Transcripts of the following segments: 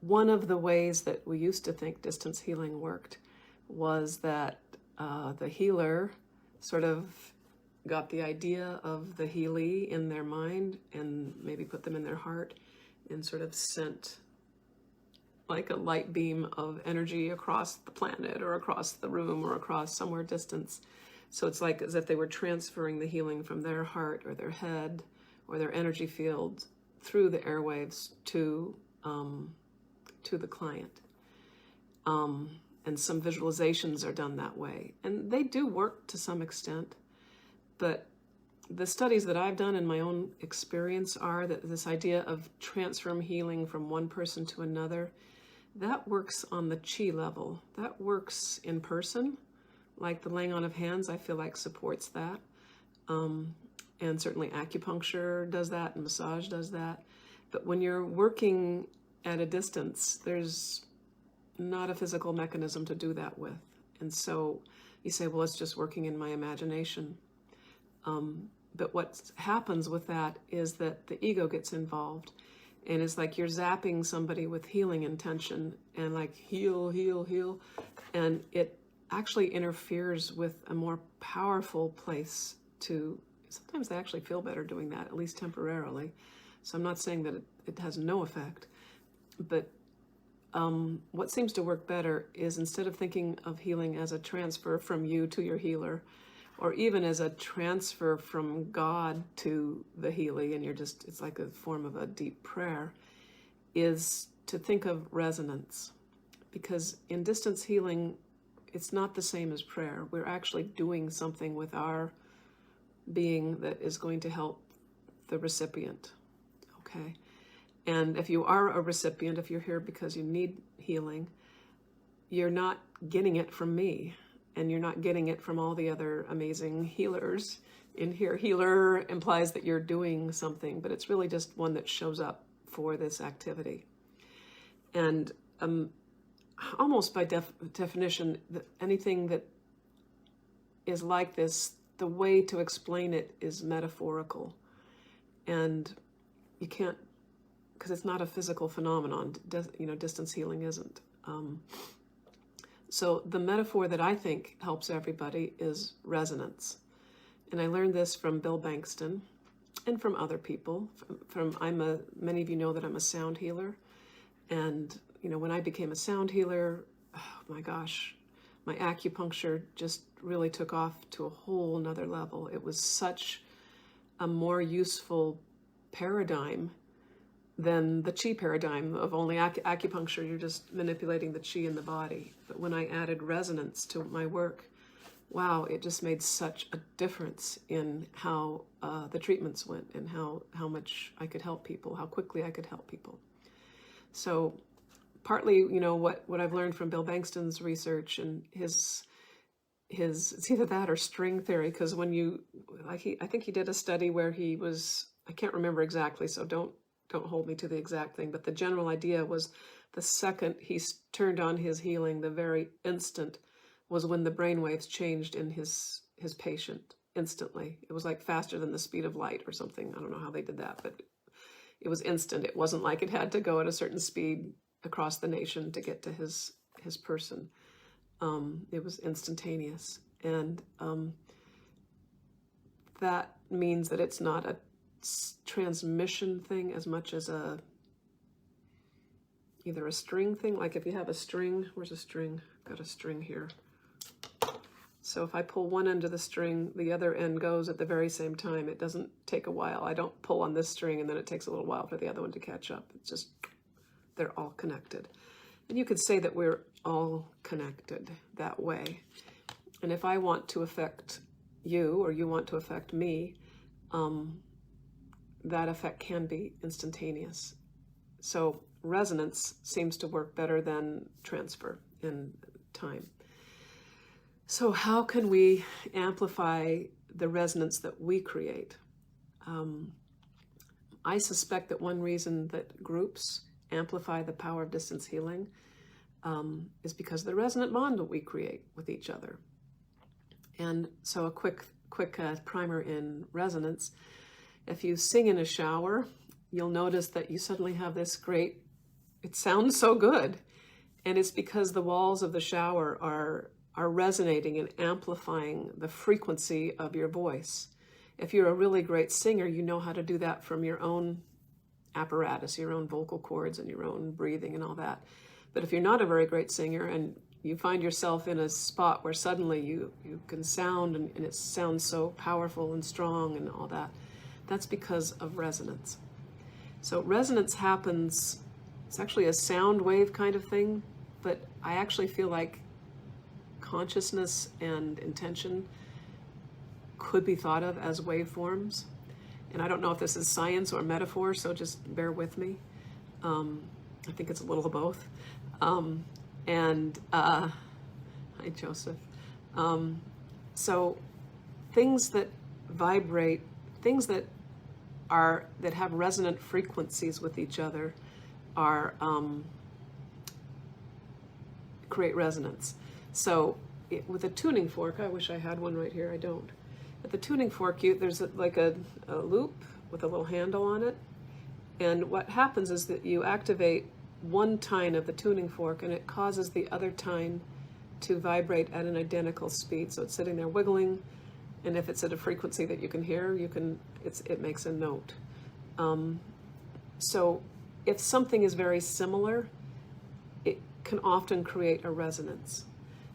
one of the ways that we used to think distance healing worked was that the healer sort of got the idea of the healee in their mind and maybe put them in their heart and sort of sent like a light beam of energy across the planet or across the room or across somewhere distance. So it's like as if they were transferring the healing from their heart or their head or their energy field through the airwaves to the client. And some visualizations are done that way. And they do work to some extent, but the studies that I've done in my own experience are that this idea of transferring healing from one person to another, that works on the chi level. That works in person, like the laying on of hands, I feel like supports that. And certainly acupuncture does that and massage does that. But when you're working at a distance, there's not a physical mechanism to do that with. And so you say, well, it's just working in my imagination. But what happens with that is that the ego gets involved. And it's like you're zapping somebody with healing intention and like heal, heal, heal. And it actually interferes with a more powerful place to, sometimes they actually feel better doing that, at least temporarily. So I'm not saying that it has no effect, but what seems to work better is instead of thinking of healing as a transfer from you to your healer, or even as a transfer from God to the healing, and you're just, it's like a form of a deep prayer, is to think of resonance. Because in distance healing, it's not the same as prayer. We're actually doing something with our being that is going to help the recipient, okay? And if you are a recipient, if you're here because you need healing, you're not getting it from me, and you're not getting it from all the other amazing healers in here. Healer implies that you're doing something, but it's really just one that shows up for this activity. And almost by definition, anything that is like this, the way to explain it is metaphorical. And you can't, because it's not a physical phenomenon, distance healing isn't. So the metaphor that I think helps everybody is resonance. And I learned this from Bill Bengston and from other people. Many of you know that I'm a sound healer. And, when I became a sound healer, oh my gosh, my acupuncture just really took off to a whole nother level. It was such a more useful paradigm than the chi paradigm of only acupuncture. You're just manipulating the chi in the body. But when I added resonance to my work, wow, it just made such a difference in how the treatments went and how much I could help people, how quickly I could help people. So partly, what I've learned from Bill Bengston's research and his it's either that or string theory, because when I think he did a study where he was, I can't remember exactly, so don't hold me to the exact thing, but the general idea was the second he turned on his healing, the very instant was when the brainwaves changed in his patient instantly. It was like faster than the speed of light or something. I don't know how they did that, but it was instant. It wasn't like it had to go at a certain speed across the nation to get to his person. It was instantaneous. And that means that it's not a transmission thing as much as either a string thing. Like if you have a string, where's a string? Got a string here. So if I pull one end of the string, the other end goes at the very same time. It doesn't take a while. I don't pull on this string and then it takes a little while for the other one to catch up. It's just, they're all connected. And you could say that we're all connected that way. And if I want to affect you or you want to affect me, that effect can be instantaneous. So resonance seems to work better than transfer in time. So how can we amplify the resonance that we create? I suspect that one reason that groups amplify the power of distance healing is because of the resonant bond that we create with each other. And so a quick primer in resonance. If you sing in a shower, you'll notice that you suddenly have this great it sounds so good. And it's because the walls of the shower are resonating and amplifying the frequency of your voice. If you're a really great singer, you know how to do that from your own apparatus, your own vocal cords and your own breathing and all that. But if you're not a very great singer and you find yourself in a spot where suddenly you can sound and it sounds so powerful and strong and all that, that's because of resonance. So resonance happens, it's actually a sound wave kind of thing, but I actually feel like consciousness and intention could be thought of as waveforms. And I don't know if this is science or metaphor, so just bear with me. I think it's a little of both. Hi, Joseph. So things that vibrate, things that have resonant frequencies with each other are create resonance. So with a tuning fork, I wish I had one right here, I don't. At the tuning fork, there's like a loop with a little handle on it. And what happens is that you activate one tine of the tuning fork and it causes the other tine to vibrate at an identical speed. So it's sitting there wiggling, and if it's at a frequency that you can hear, it makes a note. So if something is very similar, it can often create a resonance.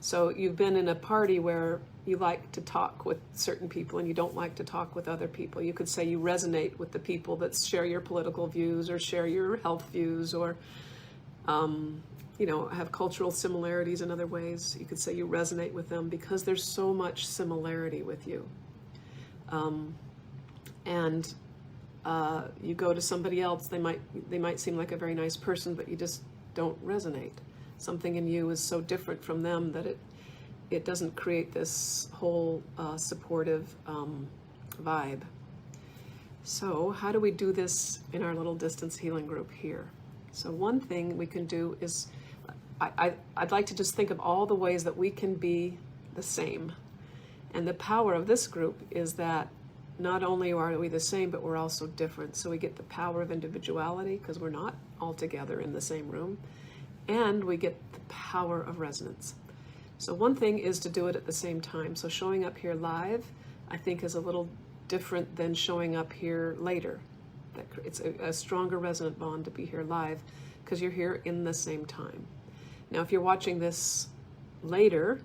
So you've been in a party where you like to talk with certain people and you don't like to talk with other people. You could say you resonate with the people that share your political views or share your health views, or have cultural similarities in other ways. You could say you resonate with them because there's so much similarity with you. You go to somebody else, they might seem like a very nice person, but you just don't resonate. Something in you is so different from them that it doesn't create this whole supportive vibe. So how do we do this in our little distance healing group here? So one thing we can do is, I'd like to just think of all the ways that we can be the same. And the power of this group is that not only are we the same, but we're also different. So we get the power of individuality because we're not all together in the same room. And we get the power of resonance. So one thing is to do it at the same time. So showing up here live, I think, is a little different than showing up here later. It's a stronger resonant bond to be here live because you're here in the same time. Now, if you're watching this later,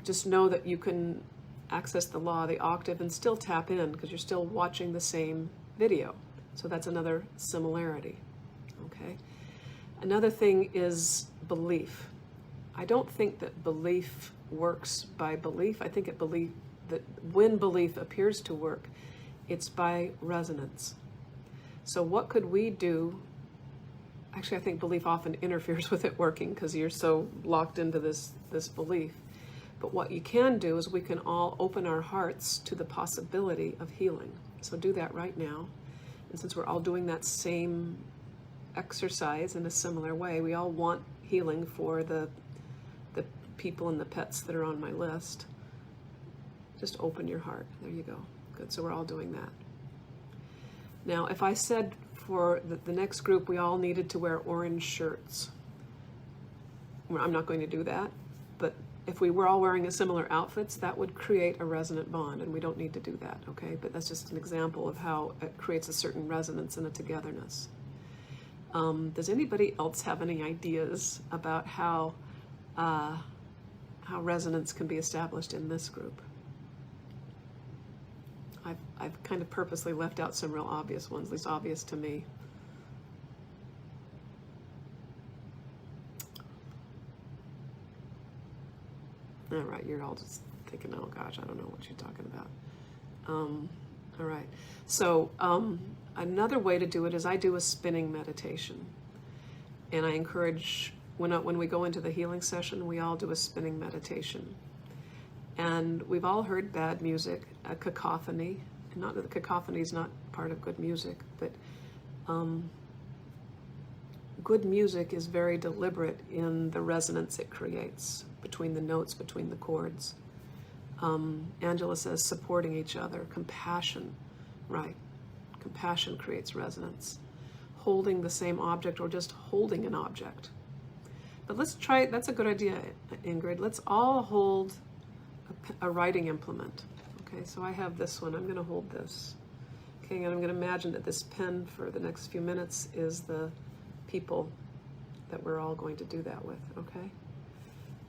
just know that you can access the law, the octave, and still tap in because you're still watching the same video. So that's another similarity, okay? Another thing is belief. I don't think that belief works by belief. I think that when belief appears to work, it's by resonance. So what could we do? Actually, I think belief often interferes with it working because you're so locked into this belief. But what you can do is we can all open our hearts to the possibility of healing. So do that right now. And since we're all doing that same exercise in a similar way, we all want healing for the people and the pets that are on my list. Just open your heart. There you go. Good. So we're all doing that. Now, if I said for the next group we all needed to wear orange shirts, I'm not going to do that, but if we were all wearing similar outfits, that would create a resonant bond, and we don't need to do that, okay? But that's just an example of how it creates a certain resonance and a togetherness. Does anybody else have any ideas about how resonance can be established in this group? I've kind of purposely left out some real obvious ones, at least obvious to me. All right, you're all just thinking, oh gosh, I don't know what you're talking about. All right, so another way to do it is I do a spinning meditation. And I encourage, when we go into the healing session, we all do a spinning meditation. And we've all heard bad music, a cacophony. Not that the cacophony is not part of good music, but good music is very deliberate in the resonance it creates between the notes, between the chords. Angela says supporting each other, compassion, right? Compassion creates resonance. holding the same object or just holding an object. But let's try, that's a good idea, Ingrid. Let's all hold a writing implement. Okay, so I have this one. I'm going to hold this. Okay, and I'm going to imagine that this pen for the next few minutes is the people that we're all going to do that with, okay?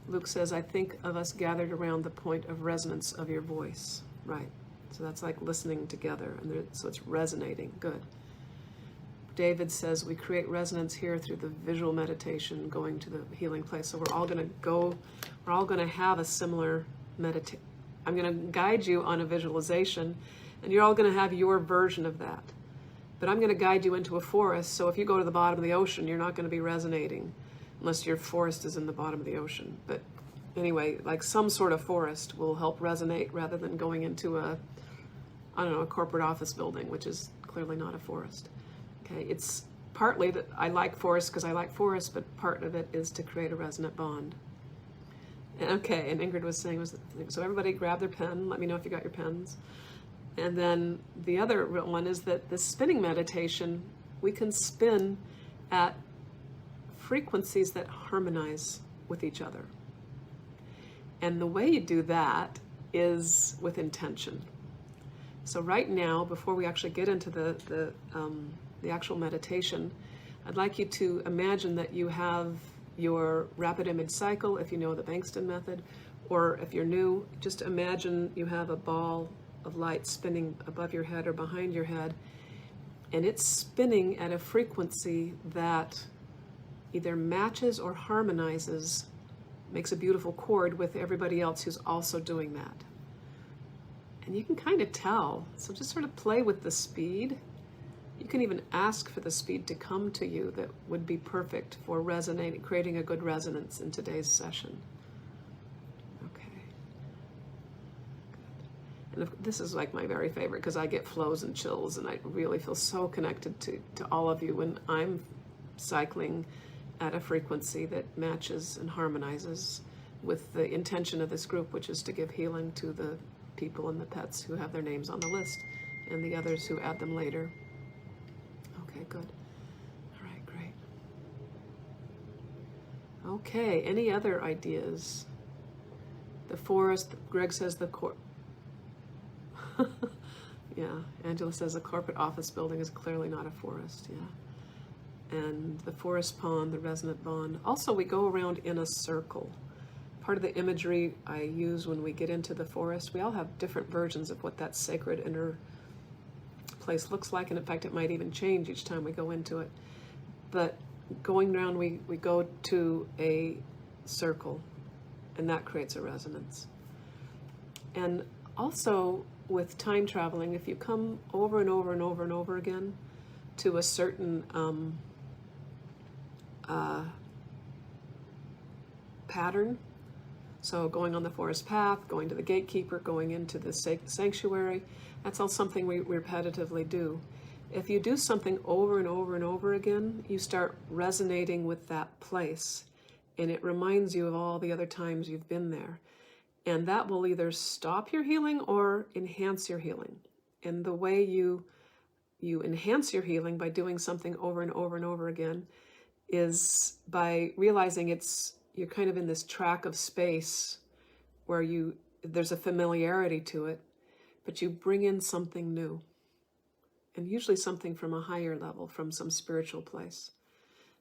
Luke says, I think of us gathered around the point of resonance of your voice. Right, so that's like listening together, and so it's resonating, good. David says, we create resonance here through the visual meditation, going to the healing place. So we're all going to have a similar meditation. I'm going to guide you on a visualization, and you're all going to have your version of that. But I'm going to guide you into a forest, so if you go to the bottom of the ocean, you're not going to be resonating unless your forest is in the bottom of the ocean. But anyway, like some sort of forest will help resonate rather than going into a corporate office building, which is clearly not a forest. Okay, it's partly that I like forests because I like forests, but part of it is to create a resonant bond. Okay, and Ingrid was saying, so everybody grab their pen. Let me know if you got your pens. And then the other one is that this spinning meditation, we can spin at frequencies that harmonize with each other. And the way you do that is with intention. So right now, before we actually get into the actual meditation, I'd like you to imagine that you have your rapid image cycle, if you know the Bengston Method, or if you're new, just imagine you have a ball of light spinning above your head or behind your head, and it's spinning at a frequency that either matches or harmonizes, makes a beautiful chord with everybody else who's also doing that. And you can kind of tell, so just sort of play with the speed. You can even ask for the speed to come to you that would be perfect for resonating, creating a good resonance in today's session. Okay. Good. And this is like my very favorite because I get flows and chills, and I really feel so connected to all of you when I'm cycling at a frequency that matches and harmonizes with the intention of this group, which is to give healing to the people and the pets who have their names on the list and the others who add them later. Okay, good. All right, great. Okay, any other ideas? The forest, Greg says yeah, Angela says a corporate office building is clearly not a forest, yeah. And the forest pond, the resonant bond. Also, we go around in a circle. Part of the imagery I use when we get into the forest, we all have different versions of what that sacred inner place looks like, and in fact it might even change each time we go into it. But going around, we go to a circle, and that creates a resonance. And also with time traveling, if you come over and over and over and over again to a certain pattern, so going on the forest path, going to the gatekeeper, going into the sanctuary, that's all something we repetitively do. If you do something over and over and over again, you start resonating with that place, and it reminds you of all the other times you've been there. And that will either stop your healing or enhance your healing. And the way you enhance your healing by doing something over and over and over again is by realizing you're kind of in this track of space where there's a familiarity to it, but you bring in something new, and usually something from a higher level, from some spiritual place.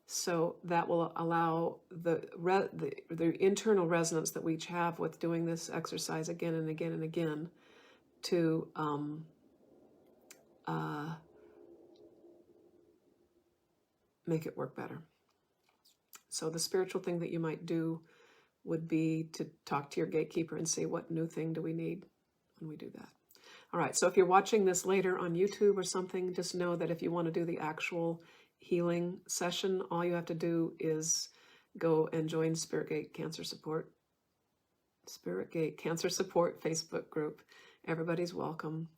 So that will allow the internal resonance that we each have with doing this exercise again and again and again to make it work better. So the spiritual thing that you might do would be to talk to your gatekeeper and say, what new thing do we need when we do that? All right, so if you're watching this later on YouTube or something, just know that if you want to do the actual healing session, all you have to do is go and join Spirit Gate Cancer Support Facebook group. Everybody's welcome.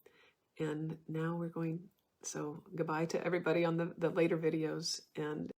And now we're going, so goodbye to everybody on the later videos, and